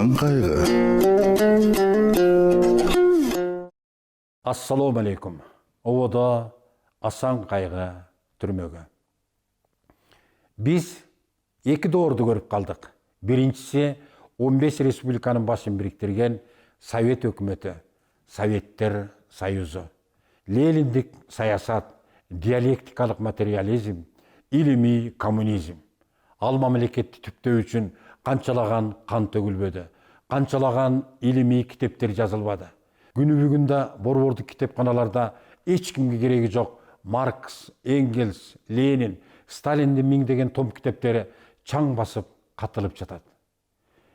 Асан кайгы. Ассаламу алейкум. Овода Асан кайгы түрмөгө. Биз эки доорду көрүп калдык. Биринчиси 15 республиканын башын бириктирген Совет өкмөтү, Советтер Союзу. Лениндик саясат, диалектикалык материализм, илимий коммунизм. Ал мамлекетти түптөө үчүн канчалаган кан төгүлбөдү, канчалаган илимий китептер жазылбады. Күнү бүгүндө борбордук китепканаларда эч кимге кереги жок Маркс, Энгельс, Ленин, Сталиндин миңдеген том китептери чаң басып катылып жатат.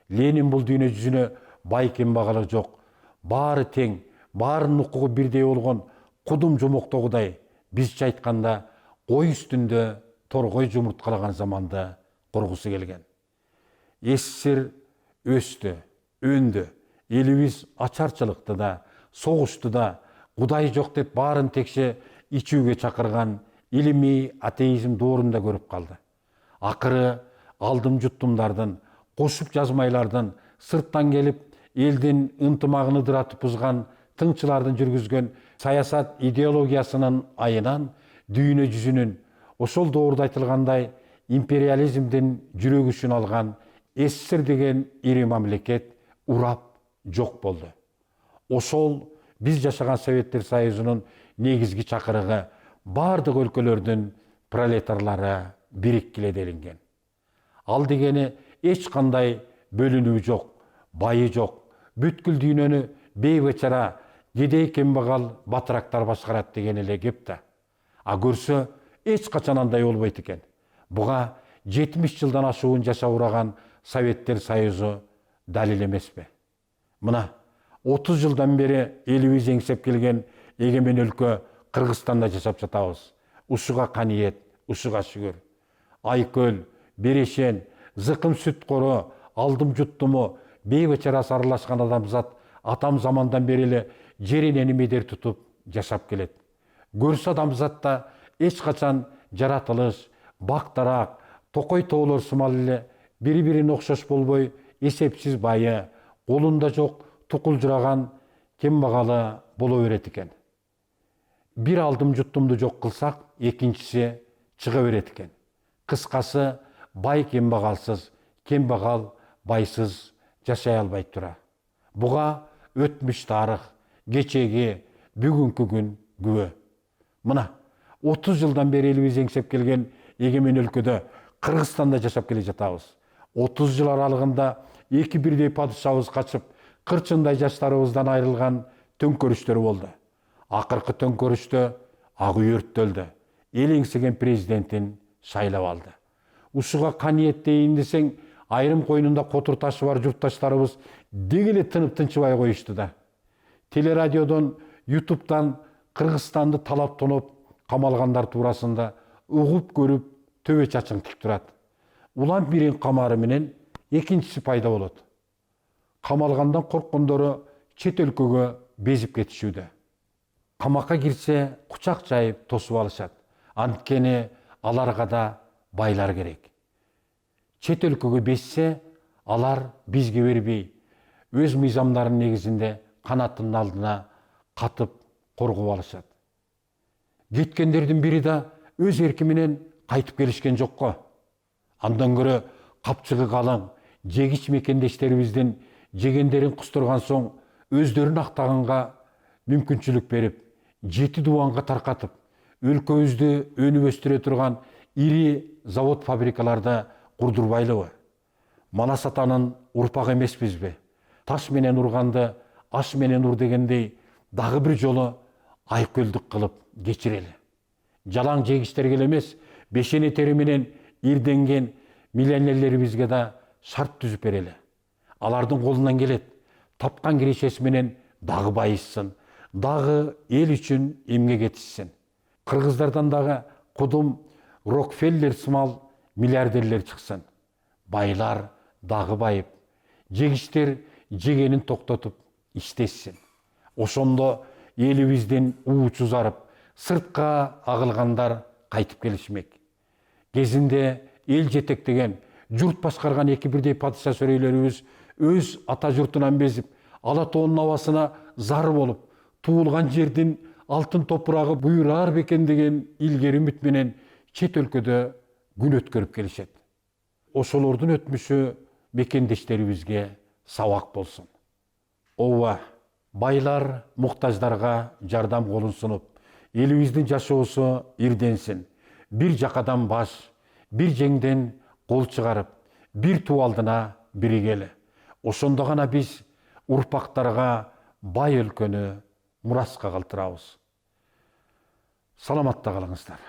Ленин бул дүйнө жүзүнө бай кембагалык жок, баары тең, баарынын укугу бирдей болгон кудум жомоктогудай, бизче айтканда кой үстүндө торгой жумурткалаган заманды кургусу келген. ССР өстү, өндү, элибиз ачарчылыкты да, согушту да, Кудай жок деп баарын текше ичүүгө чакырган илимий атеизм доорунда көрүп калды. Акыры алдым жуттумдардын, кошуп жазмайлардын, сырттан келип элдин ынтымагын ыдыратып бузган тыңчылардын жүргүзгөн саясат идеологиясынын айынан дүйнө жүзүнүн ошол доордо айтылгандай империализмдин жүрөгүшүн алган ССР деген ири мамлекет урап жок болду. Ошол биз жашаган Советтер Союзунун негизги чакырыгы бардык өлкөлөрдүн пролетарлары бириккиле делинген. Ал дегени эч кандай бөлүнүү жок, байы жок, бүткүл дүйнөнү бейбечара, кедей кембагал батырактар башкарат деген эле кеп да. А көрсө эч качан андай болбойт экен. Буга 70 жылдан ашуун жашап ураган Советтер Союзу далил эмеспи? Мына 30 жылдан бери элибиз эңсеп келген эгемен өлкө Кыргызстанда жашап жатабыз. Ушуга каниет, ушуга шүгүр. Айкөл, Берешен, Зыкым сүт кору, алдым жуттуму, бейбечара сарылашкан адамзат атам замандан бери эле жеринен медер тутуп жашап келет. Көрсө адамзатта эч качан жаратылыш, бактарак, токой тоолор сымал эле бири-бирине окшош болбой, эсепсиз байы, колунда жок тукулжураган кембагалы боло берет экен. Бир алдым жуттумду жок кылсак, экинчиси чыга берет экен. Кыскасы, бай кембагалсыз, кембагал байсыз жашай албайт тура. Буга өтмүш тарых, кечеги, бүгүнкү күн күбө. Мына 30 жылдан бери элибиз эңсеп келген эгемен өлкөдө Кыргызстанда жашап келе жатабыз. 30 жыл аралыгында эки бирдей падышабыз качып, кырчындай жаштарыбыздан айрылган төңкөрүштөр болду. Акыркы төңкөрүштө ак үй өрттөлдү. Эл эңсеген президентин шайлап алды. Ушуга каниет дейин десең, айрым койнунда котур ташы бар журтташтарыбыз деги эле тынып тынчыбай коюшту да. Телерадиодон, ютубтан Кыргызстанды талап тоноп камалгандар туурасында угуп көрүп төбө чачың тик турат. Улам бирин камары менен экинчиси пайда болот. Камалгандан корккондору чет өлкөгө безип кетишүүдө. Камакка кирсе кучак жайып тосуп алышат. Анткени аларга да байлар керек. Чет өлкөгө безсе, алар бизге бербей, өз мыйзамдарынын негизинде канаттын алдына катып коргоп алышат. Кеткендердин бири да өз эрки менен кайтып келишкен жокко. Андан көрө капчыгы калың, жегич мекендештерибиздин жегендерин кустурган соң өздөрүн актаганга мүмкүнчүлүк берип, 7 дубанга таркатып, өлкөбүздү өнүп өстүрө турган ири завод фабрикаларда курдурбайлыбы? Мана сатанын урпак эмеспизби? Таш менен урганды аш менен ур дегендей, дагы бир жолу айкөлдүк кылып кечирели. Жалаң жегичтерге эмес, бешене тери менен ирденген миллионерлерибизге да шарт түзүп берели. Алардын колунан келет, тапкан кирешеси менен дагы байышсын, дагы эл үчүн эмгек этишсин. Кыргыздардан дагы кудум Рокфеллер сымал миллиардерлер чыксын. Байлар дагы байып, жегичтер жегенин токтотуп иштесин. Ошондо элибиздин уучу зарып, сыртка агылгандар кайтып келишмек. Кезинде эл жетектеген, журт башкарган эки бирдей падыша сөрөйлөрүбүз өз ата жұртынан безіп, Алатауының авасына зар болып, туылған жерден алтын топырағы бұйырар бекен деген илгери үмітменен чет өлкөдө күн өткөрүп келишет. Ошолордун өтмүшү мекендештерибизге сабак болсун. Ооба, байлар муктаждарга жардам колун сунуп, элибиздин жашоосу ирденсин. Бир жакадан баш, бир жеңден кол чыгарып, бир туу алдына биригели. Ошондо гана биз урпактарга бай өлкөнү мураска калтырабыз. Саламатта калыңыздар.